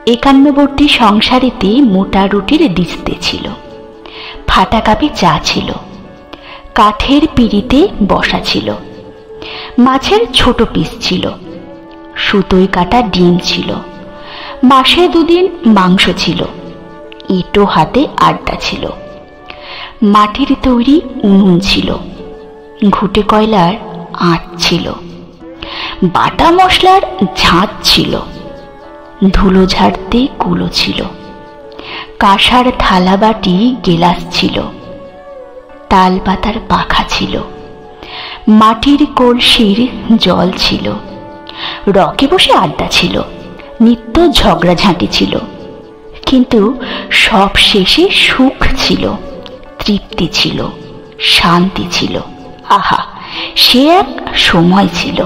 একান্নবর্তী সংসারেতে মোটা রুটির দিস্তে ছিল, ফাটা কাপে চা ছিল, কাঠের পিঁড়িতে বসা ছিল, মাছের ছোট পিস ছিল, সুতোয় কাটা ডিম ছিল, মাসে দুদিন মাংস ছিল, এঁটো হাতে আড্ডা ছিল, মাটির তৈরি উনুন ছিল, ঘুটে কয়লার আঁচ ছিল, বাটা মশলার ঝাঁঝ ছিল, ধুলো ঝাড়তে কুলো ছিল, কাঁসার থালা বাটি গেলাস ছিল, তাল পাতার পাখা ছিল, মাটির কলসির জল ছিল, রকে বসে আড্ডা ছিল, নিত্য ঝগড়াঝাঁটি ছিল, কিন্তু সব শেষে সুখ ছিল, তৃপ্তি ছিল, শান্তি ছিল। আহা, সে এক সময় ছিল।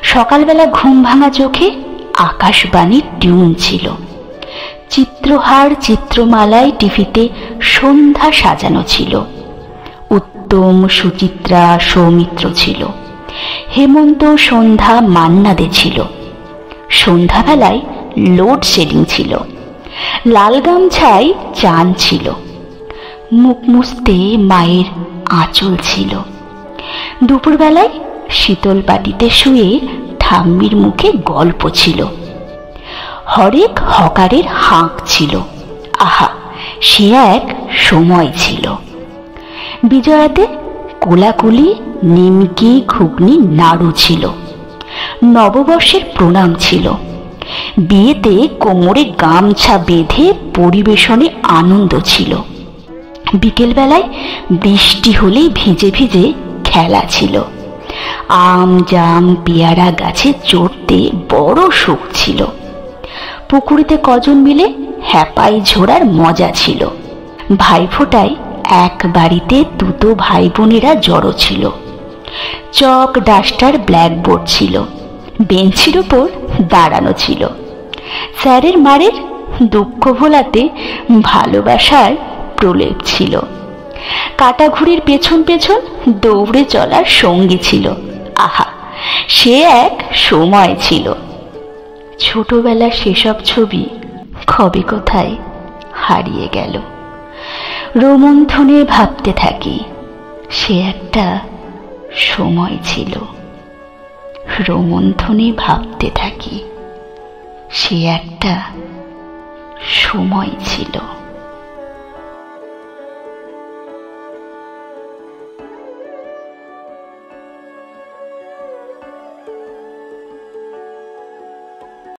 সকালবেলা ঘুম ভাঙা চোখে আকাশবাণীর টিউন ছিল, চিত্রহার চিত্রমালায় টিভিতে সন্ধ্যা সাজানো ছিল, উত্তম সুচিত্রা সৌমিত্র ছিল, হেমন্ত সন্ধ্যা মান্না দে ছিল, সন্ধ্যাবেলায় লোডশেডিং ছিল, লাল গামছায় চান ছিল, মুখ মুছতে মায়ের আঁচল ছিল, দুপুরবেলায় শীতল পাটিতে শুয়ে ঠাম্মির মুখে গল্প ছিল, হরেক হকারের হাঁক ছিল। আহা, সে এক সময় ছিল। বিজয়াতে কোলাকুলি, নিমকি, ঘুগনি, নাড়ু ছিল, নববর্ষের প্রণাম ছিল, বিয়েতে কোমরে গামছা বেঁধে পরিবেশনে আনন্দ ছিল, বিকেলবেলায় বৃষ্টি হলেই ভিজে ভিজে খেলা ছিল, আম জাম পেয়ারা গাছে চড়তে বড় সুখ ছিল, পুকুরিতে কজন মিলে হ্যাপাই ঝোড়ার মজা ছিল, ভাইফোঁটায় এক বাড়িতে দুটো ভাই বোনেরা জড়ো ছিল, চক ডাস্টার ব্ল্যাকবোর্ড ছিল, বেঞ্চির উপর দাঁড়ানো ছিল, স্যারের মারের দুঃখ ভোলাতে ভালোবাসার প্রলেপ ছিল, কাটা ঘুড়ির পেছন পেছন দৌড়ে চলার সঙ্গী ছিল। আহা, সে এক সময় ছিল। ছোটবেলার সেসব ছবি কবে কোথায় হারিয়ে গেল। রোমন্থনে ভাবতে থাকি, সে একটা সময় ছিল। রোমন্থনে ভাবতে থাকি, সে একটা সময় ছিল।